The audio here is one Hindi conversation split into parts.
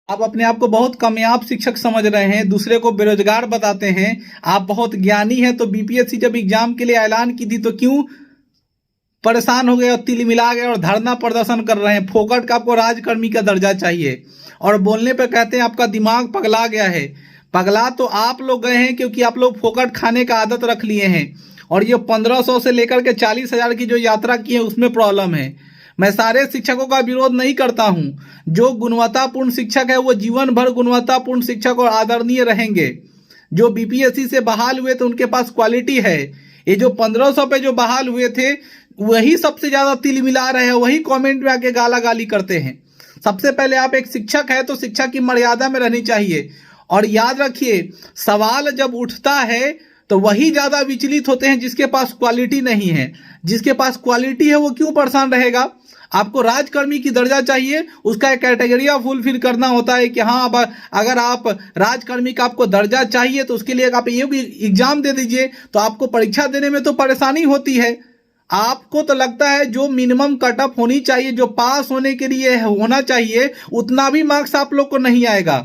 आप अपने आप को बहुत कामयाब शिक्षक समझ रहे हैं, दूसरे को बेरोजगार बताते हैं, आप बहुत ज्ञानी हैं। तो बीपीएससी जब एग्जाम के लिए ऐलान की थी तो क्यों परेशान हो गए और तिलमिला गए और धरना प्रदर्शन कर रहे हैं? फोकट का आपको राजकर्मी का दर्जा चाहिए और बोलने पे कहते हैं आपका दिमाग पगला गया है। पगला तो आप लोग गए हैं क्योंकि आप लोग फोकट खाने का आदत रख लिए हैं। और ये 1500 से लेकर के 40,000 की जो यात्रा की है उसमें प्रॉब्लम है। मैं सारे शिक्षकों का विरोध नहीं करता हूं। जो गुणवत्तापूर्ण शिक्षक है वो जीवन भर गुणवत्तापूर्ण शिक्षक और आदरणीय रहेंगे। जो बीपीएससी से बहाल हुए थे उनके पास क्वालिटी है। ये जो 1500 पे जो बहाल हुए थे वही सबसे ज्यादा तिल मिला रहे हैं, वही कमेंट में आके गाला गाली करते हैं। सबसे पहले आप एक शिक्षक है तो शिक्षा की मर्यादा में रहनी चाहिए। और याद रखिए, सवाल जब उठता है तो वही ज्यादा विचलित होते हैं जिसके पास क्वालिटी नहीं है। जिसके पास क्वालिटी है वो क्यों परेशान रहेगा? आपको राजकर्मी की दर्जा चाहिए, उसका एक क्राइटेरिया फुलफिल करना होता है कि हाँ, अब अगर आप राजकर्मी का आपको दर्जा चाहिए तो उसके लिए आप ये भी एग्जाम दे दीजिए। तो आपको परीक्षा देने में तो परेशानी होती है। आपको तो लगता है जो मिनिमम कट ऑफ होनी चाहिए, जो पास होने के लिए होना चाहिए, उतना भी मार्क्स आप लोग को नहीं आएगा।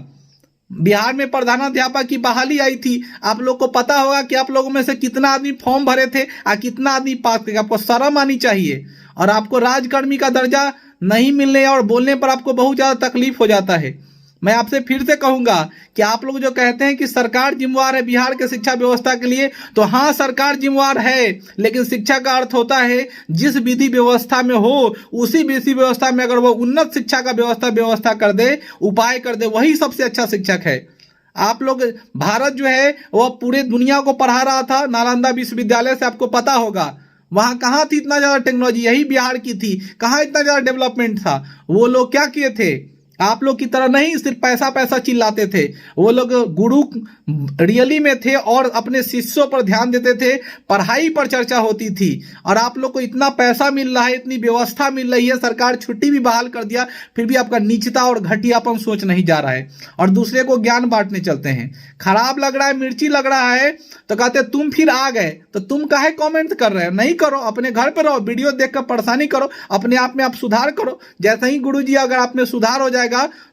बिहार में प्रधानाध्यापक की बहाली आई थी, आप लोग को पता होगा कि आप लोगों में से कितना आदमी फॉर्म भरे थे और कितना आदमी पास किया। आपको शर्म आनी चाहिए। और आपको राजकर्मी का दर्जा नहीं मिलने और बोलने पर आपको बहुत ज्यादा तकलीफ हो जाता है। मैं आपसे फिर से कहूंगा कि आप लोग जो कहते हैं कि सरकार जिम्मेवार है बिहार के शिक्षा व्यवस्था के लिए, तो हाँ सरकार जिम्मेवार है, लेकिन शिक्षा का अर्थ होता है जिस विधि व्यवस्था में हो उसी विधि व्यवस्था में अगर वो उन्नत शिक्षा का व्यवस्था कर दे, उपाय कर दे, वही सबसे अच्छा शिक्षक है। आप लोग, भारत जो है वह पूरे दुनिया को पढ़ा रहा था नालंदा विश्वविद्यालय से, आपको पता होगा। वहां कहाँ थी इतना ज्यादा टेक्नोलॉजी? यही बिहार की थी। कहाँ इतना ज्यादा डेवलपमेंट था? वो लोग क्या किए थे? आप लोग की तरह नहीं सिर्फ पैसा पैसा चिल्लाते थे। वो लोग गुरु रियली में थे और अपने शिष्यों पर ध्यान देते थे, पढ़ाई पर चर्चा होती थी। और आप लोग को इतना पैसा मिल रहा है, इतनी व्यवस्था मिल रही है, सरकार छुट्टी भी बहाल कर दिया, फिर भी आपका नीचता और घटियापन सोच नहीं जा रहा है और दूसरे को ज्ञान बांटने चलते हैं। खराब लग रहा है, मिर्ची लग रहा है तो कहते तुम फिर आ गए। तो तुम काहे कमेंट कर रहे हो? नहीं करो, अपने घर पे रहो, वीडियो देखकर परेशानी करो, अपने आप में आप सुधार करो। जैसे ही गुरुजी अगर आप में सुधार हो जाएगा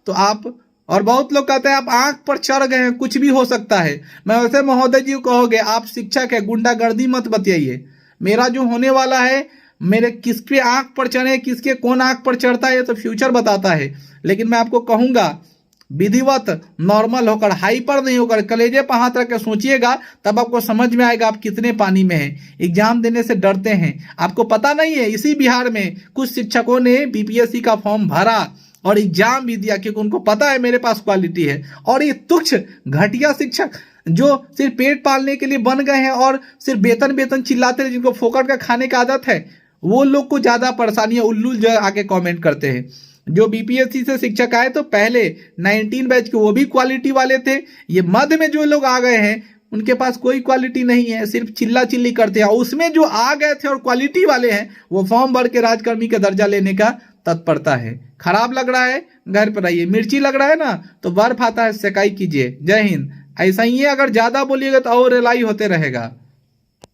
तो आप, और बहुत लोग कहते हैं आप आंख पर चढ़ गए हैं, कुछ भी हो सकता है। मैं वैसे महोदय जी कहोगे आप शिक्षक है, गुंडागर्दी मत बतियाइए। मेरा जो होने वाला है, मेरे किसके आंख पर चढ़े, किसके कौन आंख पर चढ़ता है, तो फ्यूचर बताता है। लेकिन मैं आपको कहूंगा विधिवत नॉर्मल होकर, हाइपर नहीं होकर, कलेजे पर हाथ रख के सोचिएगा, तब आपको समझ में आएगा आप कितने पानी में हैं। एग्जाम देने से डरते हैं। आपको पता नहीं है, इसी बिहार में कुछ शिक्षकों ने बीपीएससी का फॉर्म भरा और एग्जाम भी दिया क्योंकि उनको पता है मेरे पास क्वालिटी है। और ये तुच्छ घटिया शिक्षक जो सिर्फ पेट पालने के लिए बन गए हैं और सिर्फ वेतन वेतन चिल्लाते हैं, जिनको फोकट का खाने का आदत है, वो लोग को ज्यादा परेशानी है। उल्लू जो आके कमेंट करते हैं। जो बीपीएससी से शिक्षक आए तो पहले 19 बैच के वो भी क्वालिटी वाले थे। ये मध्य में जो लोग आ गए हैं उनके पास कोई क्वालिटी नहीं है, सिर्फ चिल्ला चिल्ली करते हैं। उसमें जो आ गए थे और क्वालिटी वाले हैं वो फॉर्म भर के राजकर्मी का दर्जा लेने का तत्परता है। खराब लग रहा है, घर पर आइए। मिर्ची लग रहा है ना तो बर्फ आता है, सेकाई कीजिए। जय हिंद। ऐसा ही है, अगर ज्यादा बोलिएगा तो और रिलाई होते रहेगा।